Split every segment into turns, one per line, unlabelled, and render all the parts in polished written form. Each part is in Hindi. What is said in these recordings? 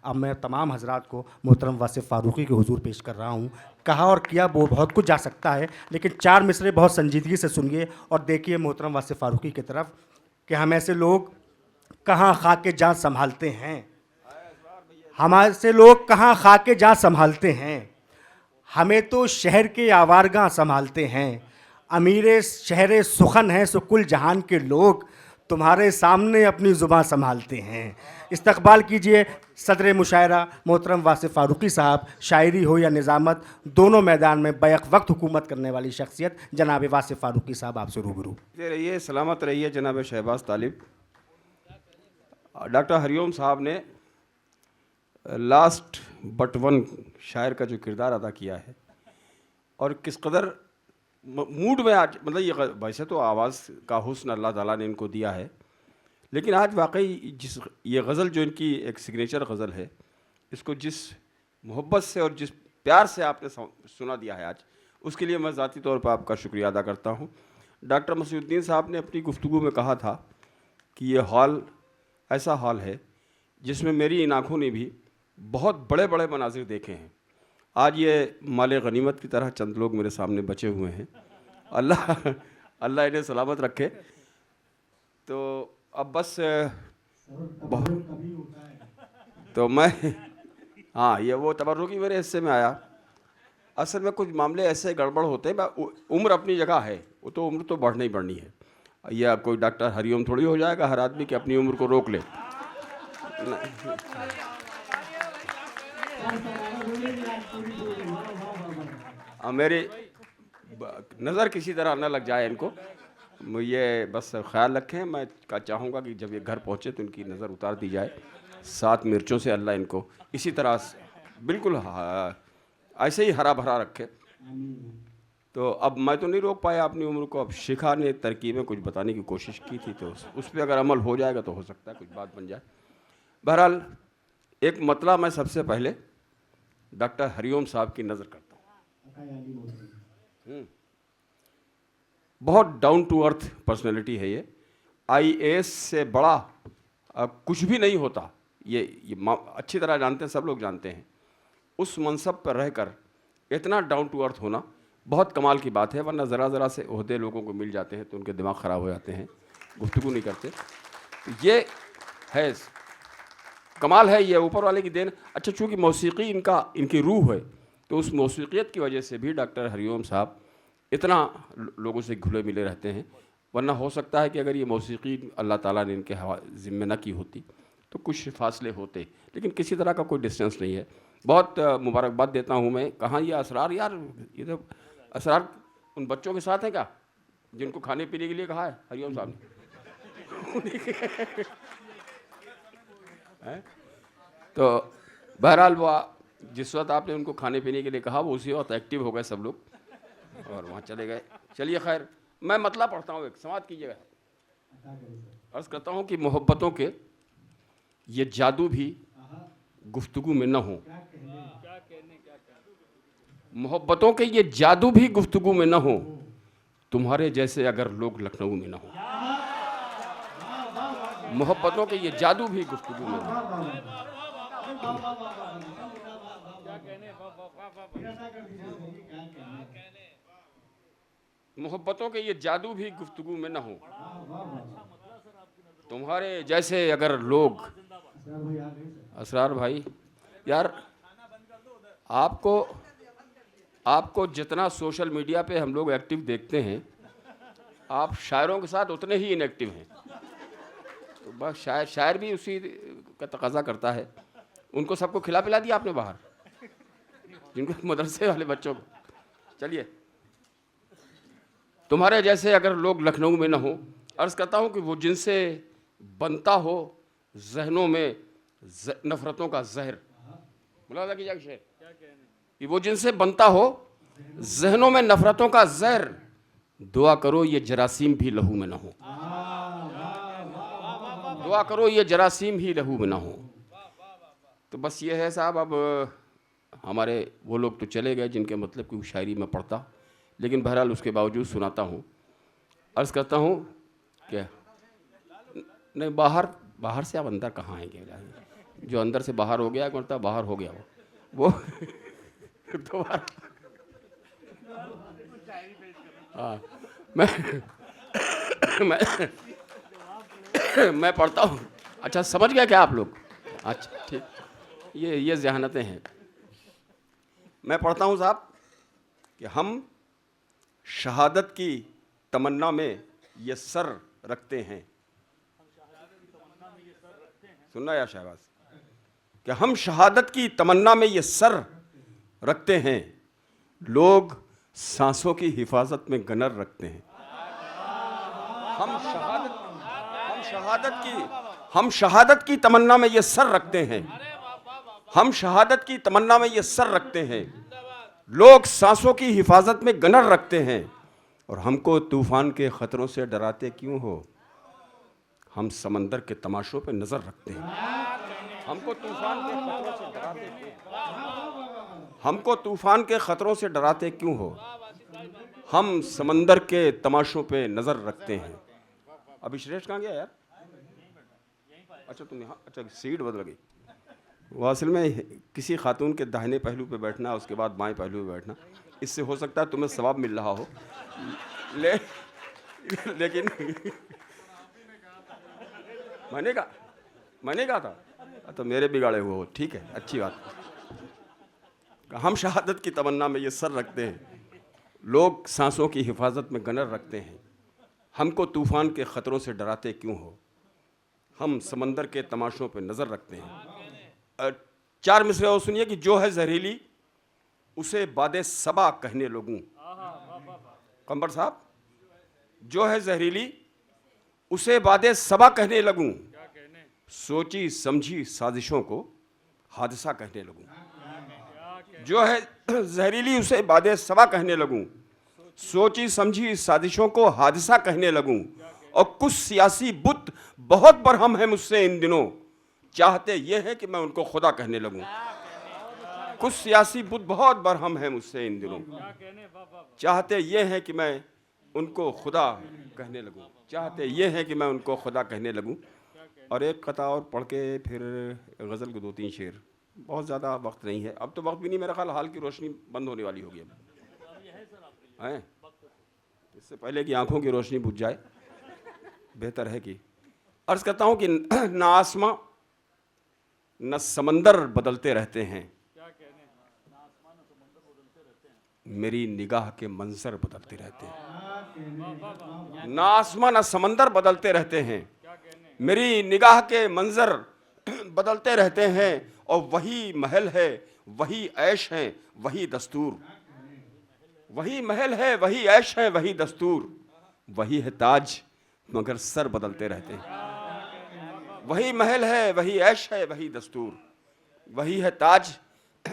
अब मैं तमाम हजरात को मोहतरम वासिफ़ फ़ारूक़ी के हुजूर पेश कर रहा हूँ। कहा और किया वो बहुत कुछ जा सकता है, लेकिन 4 मिसरे बहुत संजीदगी से सुनिए और देखिए मोहतरम वासिफ़ फ़ारूक़ी की तरफ कि हम ऐसे लोग कहाँ खाक के जान संभालते हैं, हमारे से लोग कहाँ खाक के जान संभालते हैं। हमें तो शहर के आवारगाह संभालते हैं, अमीर शहर सुखन हैं सो कुल जहान के लोग तुम्हारे सामने अपनी ज़ुबान संभालते हैं। इस्तकबाल कीजिए सदर मुशायरा मोहतरम वासिफ़ फ़ारूक़ी साहब, शायरी हो या निज़ामत दोनों मैदान में बैक वक्त हुकूमत करने वाली शख्सियत जनाब वासिफ़ फ़ारूक़ी साहब आपसे रूबरू।
रहिए, सलामत रहिए जनाब शहबाज तालिब। डॉक्टर हरिओम साहब ने लास्ट बट वन शायर का जो किरदार अदा किया है और किस कदर मूड में आज, मतलब ये वैसे तो आवाज़ का हुस्न अल्लाह ताला ने इनको दिया है, लेकिन आज वाकई जिस ये गज़ल जो इनकी एक सिग्नेचर गज़ल है, इसको जिस मोहब्बत से और जिस प्यार से आपने सुना दिया है आज, उसके लिए मैं ज़ाती तौर पर आपका शुक्रिया अदा करता हूँ। डॉक्टर मसीहुद्दीन साहब ने अपनी गुफ्तगू में कहा था कि ये हॉल ऐसा हॉल है जिसमें मेरी इन आँखों ने भी बहुत बड़े बड़े मनाजिर देखे हैं। आज ये माल गनीमत की तरह चंद लोग मेरे सामने बचे हुए हैं, अल्लाह अल्लाह इन्हें सलामत रखे। तो अब बस तो मैं हाँ, ये वो तबर्रुकी मेरे हिस्से में आया। असल में कुछ मामले ऐसे गड़बड़ होते हैं, उम्र अपनी जगह है, वो तो उम्र तो बढ़नी ही बढ़नी है। या कोई डॉक्टर हरिओम थोड़ी हो जाएगा हर आदमी कि अपनी उम्र को रोक ले। मेरी नज़र किसी तरह न लग जाए इनको, ये बस ख्याल रखें। मैं चाहूँगा कि जब ये घर पहुँचे तो इनकी नज़र उतार दी जाए, 7 मिर्चों से अल्लाह इनको इसी तरह बिल्कुल ऐसे ही हरा भरा रखे। तो अब मैं तो नहीं रोक पाया अपनी उम्र को, अब शिखा ने तरकीबें कुछ बताने की कोशिश की थी, तो उस पर अगर अमल हो जाएगा तो हो सकता है कुछ बात बन जाए। बहरहाल एक मतला मैं सबसे पहले डॉक्टर हरिओम साहब की नज़र करता हूँ। बहुत डाउन टू अर्थ पर्सनैलिटी है ये। IAS से बड़ा कुछ भी नहीं होता, ये अच्छी तरह जानते हैं, सब लोग जानते हैं। उस मनसब पर रहकर इतना डाउन टू अर्थ होना बहुत कमाल की बात है, वरना ज़रा से ओहदे लोगों को मिल जाते हैं तो उनके दिमाग ख़राब हो जाते हैं, गुफ्तगू नहीं करते। तो ये है कमाल है, ये ऊपर वाले की देन। अच्छा, चूँकि मौसीकी इनकी रूह है, तो उस मौसीकियत की वजह से भी डॉक्टर हरिओम साहब इतना लोगों से घुले मिले रहते हैं, वरना हो सकता है कि अगर ये मौसीकी अल्लाह ताला ने इनके ज़िम्मे न की होती तो कुछ फासले होते, लेकिन किसी तरह का कोई डिस्टेंस नहीं है। बहुत मुबारकबाद देता हूँ मैं। कहाँ ये असरार, यार ये तो असरार उन बच्चों के साथ है क्या जिनको खाने पीने के लिए कहा है हरिओम साहब ने? तो बहरहाल वो जिस वक्त आपने उनको खाने पीने के लिए कहा, वो उसी वक्त एक्टिव हो गए सब लोग और वहाँ चले गए। चलिए खैर, मैं मतला पढ़ता हूँ, एक समात कीजिएगा। अर्ज़ करता हूँ कि मोहब्बतों के ये जादू भी गुफ्तगू में न हो, मोहब्बतों के ये जादू भी गुफ्तगू में न हो, तुम्हारे जैसे अगर लोग लखनऊ में न हो। मोहब्बतों के ये जादू भी गुफ्तगू में न हो। मोहब्बतों के ये जादू भी गुफ्तगू में न हो, तुम्हारे जैसे अगर लोग। असरार भाई, यार आपको जितना सोशल मीडिया पे हम लोग एक्टिव देखते हैं, आप शायरों के साथ उतने ही इनएक्टिव हैं। तो बस शायर भी उसी का तकाजा करता है। उनको सबको खिला पिला दिया आपने बाहर, जिनको मदरसे वाले बच्चों को। चलिए, तुम्हारे जैसे अगर लोग लखनऊ में न हो, अर्ज़ करता हूँ कि वो जिनसे बनता हो जहनों में नफ़रतों का जहर। मुलाज़ा कीजिए शेर कि वो जिनसे बनता हो जहनों में नफ़रतों का जहर, दुआ करो ये जरासीम भी लहू में न हो। दुआ करो ये जरासीम ही लहू में न हो। तो बस ये है साहब। अब हमारे वो लोग तो चले गए जिनके मतलब की शायरी में पढ़ता, लेकिन बहरहाल उसके बावजूद सुनाता हूँ। अर्ज़ करता हूँ क्या नहीं, बाहर से आप अंदर कहाँ आएंगे? जो अंदर से बाहर हो गया, एक मरतबा बाहर हो गया वो दोबारा। हाँ, मैं पढ़ता हूँ। अच्छा, समझ गया क्या आप लोग? अच्छा, ठीक। ये ज़हानतें हैं। मैं पढ़ता हूँ साहब कि हम शहादत की तमन्ना में ये सर रखते हैं। सुनना या शहबाज, कि हम शहादत की तमन्ना में ये सर रखते हैं, लोग सांसों की हिफाजत में गनर रखते हैं। हम शहादत की तमन्ना में ये सर रखते हैं, हम शहादत की तमन्ना में ये सर रखते हैं, लोग सांसों की हिफाजत में गनर रखते हैं। और हमको तूफान के खतरों से डराते क्यों हो, हम समंदर के तमाशों पे नजर रखते हैं। हमको तूफान के खतरों से डराते क्यों, हमको तूफान के खतरों से डराते क्यों हो, हम समंदर के तमाशों पे नजर रखते हैं। अभी श्रेष्ठ कहाँ गया यार? अच्छा, तुम यहाँ, अच्छा सीट बदल गई। वो असल में किसी खातून के दाहिने पहलू पे बैठना, उसके बाद बाएं पहलू पे बैठना, इससे हो सकता है तुम्हें सवाब मिल रहा हो, लेकिन मैंने कहा था तो मेरे बिगाड़े हुए हो। ठीक है, अच्छी बात। हम शहादत की तमन्ना में ये सर रखते हैं, लोग सांसों की हिफाजत में गनर रखते हैं, हमको तूफान के खतरों से डराते क्यों हो, हम समंदर के तमाशों पे नज़र रखते हैं। 4 मिसरे और सुनिए कि जो है जहरीली उसे बादे सबा कहने लगूं। कंबर साहब, जो है जहरीली उसे बादे सबा कहने लगूं, सोची समझी साजिशों को हादसा कहने लगूं। जो है जहरीली उसे बादे सबा कहने लगूं, सोची समझी साजिशों को हादसा कहने लगूं। और कुछ सियासी बुत बहुत बरहम है मुझसे इन दिनों, चाहते ये है कि मैं उनको खुदा कहने लगूं। कुछ सियासी बुत बहुत बरहम है मुझसे इन दिनों, चाहते ये है कि मैं उनको खुदा कहने लगूं, चाहते ये है कि मैं उनको खुदा कहने लगूं। और एक कथा और पढ़ के फिर गज़ल के 2-3 शेर, बहुत ज़्यादा वक्त नहीं है, अब तो वक्त भी नहीं, मेरा ख्याल हाल की रोशनी बंद होने वाली होगी अब, हैं? इससे पहले कि आंखों की रोशनी बुझ जाए, बेहतर है कि अर्ज़ करता हूँ कि न आसमां न समंदर बदलते रहते हैं, मेरी निगाह के मंजर बदलते रहते हैं। न आसमां न समंदर बदलते रहते हैं, मेरी निगाह के मंजर बदलते रहते हैं। और वही महल है, वही ऐश है, वही दस्तूर, वही महल है, वही ऐश है, वही दस्तूर, वही है ताज मगर सर बदलते रहते हैं। वही महल है, वही ऐश है, वही दस्तूर, वही है ताज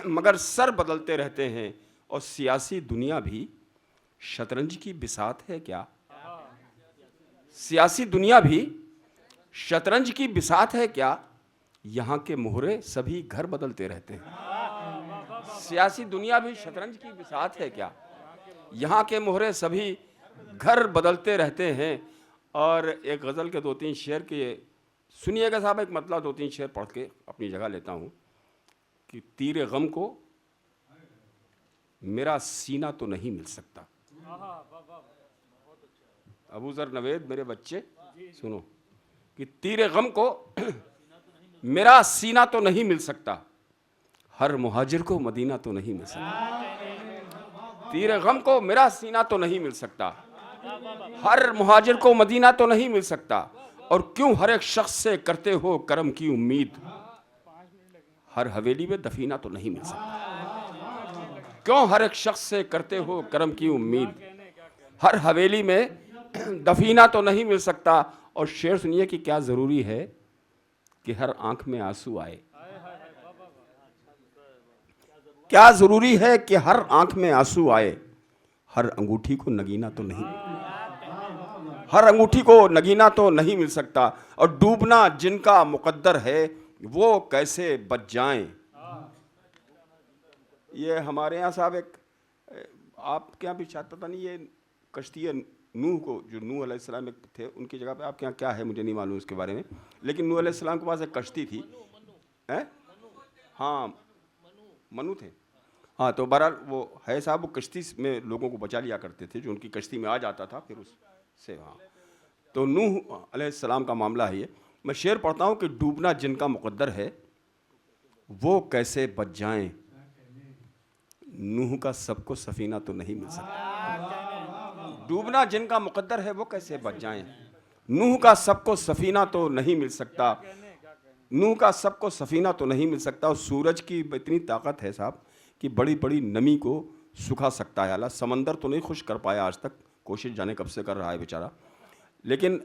मगर सर बदलते रहते हैं। और सियासी दुनिया भी शतरंज की बिसात है क्या, सियासी दुनिया भी शतरंज की बिसात है क्या, यहाँ के मोहरे सभी घर बदलते रहते हैं। सियासी दुनिया भी शतरंज की बिसात है क्या, यहाँ के मोहरे सभी घर बदलते रहते हैं। और एक गज़ल के 2-3 शेर के सुनिएगा साहब, एक मतलब 2-3 शेर पढ़ के अपनी जगह लेता हूँ कि तीरे गम को मेरा सीना तो नहीं मिल सकता। अबू ज़र नवेद, मेरे बच्चे सुनो, कि तीरे गम को मेरा सीना तो नहीं मिल सकता, हर मुहाजिर को मदीना तो नहीं मिल सकता। तीरे गम को मेरा सीना तो नहीं मिल सकता, हर मुहाजिर को मदीना तो नहीं मिल सकता। और क्यों हर एक शख्स से करते हो करम की उम्मीद, हर हवेली में दफीना तो नहीं मिल सकता। क्यों हर एक शख्स से करते हो करम की उम्मीद, हर हवेली में दफीना तो नहीं मिल सकता। और शेर सुनिए कि क्या ज़रूरी है कि हर आंख में आंसू आए, क्या ज़रूरी है कि हर आंख में आंसू आए, हर अंगूठी को नगीना तो नहीं, हर अंगूठी को नगीना तो नहीं मिल सकता। और डूबना जिनका मुकद्दर है वो कैसे बच जाएं। ये हमारे यहाँ साहब एक, आपके यहाँ भी शायद पता नहीं, ये कश्ती है नूह को, जो नूह अलैहिस्सलाम थे उनकी जगह पे आपके यहाँ क्या है मुझे नहीं मालूम इसके बारे में, लेकिन नूह अलैहिस्सलाम के पास एक कश्ती थी, हैं? हाँ, मनु थे। हाँ, तो बहरहाल वो है साहब, वो कश्ती में लोगों को बचा लिया करते थे, जो उनकी कश्ती में आ जाता था फिर उससे। हाँ, तो नूह अलैहिस्सलाम का मामला है ये। मैं शेर पढ़ता हूँ कि डूबना जिनका मुक़द्दर है वो कैसे बच जाएं, नूह का सबको सफीना तो नहीं मिल सकता। डूबना जिनका मुक़द्दर है वो कैसे बच जाएं, नूह का सबको सफीना तो नहीं मिल सकता। नूह का सबको सफीना तो नहीं मिल सकता। और सूरज की इतनी ताकत है साहब कि बड़ी बड़ी नमी को सुखा सकता है। अल्लाह समंदर तो नहीं खुश कर पाया आज तक, कोशिश जाने कब से कर रहा है बेचारा, लेकिन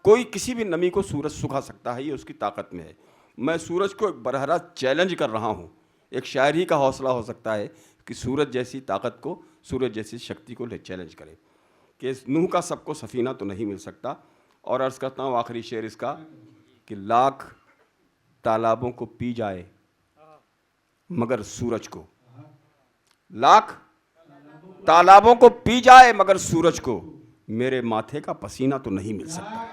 कोई किसी भी नमी को सूरज सुखा सकता है, ये उसकी ताकत में है। मैं सूरज को एक बरहरा चैलेंज कर रहा हूँ। एक शायर ही का हौसला हो सकता है कि सूरज जैसी ताकत को, सूरज जैसी शक्ति को ले चैलेंज करे कि नूह का सबको सफीना तो नहीं मिल सकता। और अर्ज़ करता हूँ आखिरी शेर इसका कि लाख तालाबों को पी जाए मगर सूरज को, लाख तालाबों को पी जाए मगर सूरज को मेरे माथे का पसीना तो नहीं मिल सकता।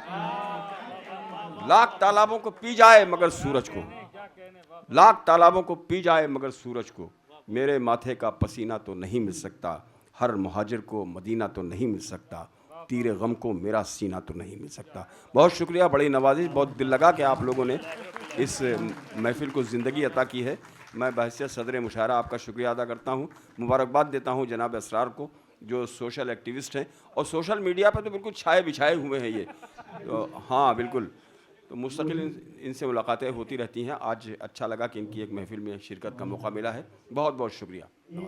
लाख तालाबों को पी जाए मगर सूरज को, लाख तालाबों को पी जाए मगर सूरज को मेरे माथे का पसीना तो नहीं मिल सकता। हर मुहाजिर को मदीना तो नहीं मिल सकता, तीरे गम को मेरा सीना तो नहीं मिल सकता। बहुत शुक्रिया, बड़ी नवाजिश, बहुत दिल लगा कि आप लोगों ने इस महफिल को ज़िंदगी अता की है। मैं बहैसियत सदर मुशायरा आपका शुक्रिया अदा करता हूँ। मुबारकबाद देता हूँ जनाब असरार को जो सोशल एक्टिविस्ट हैं और सोशल मीडिया पर तो बिल्कुल छाए बिछाए हुए हैं ये। तो हाँ बिल्कुल, तो मुस्तकिल इनसे मुलाकातें होती रहती हैं। आज अच्छा लगा कि इनकी एक महफिल में शिरकत का मौका मिला है। बहुत बहुत शुक्रिया।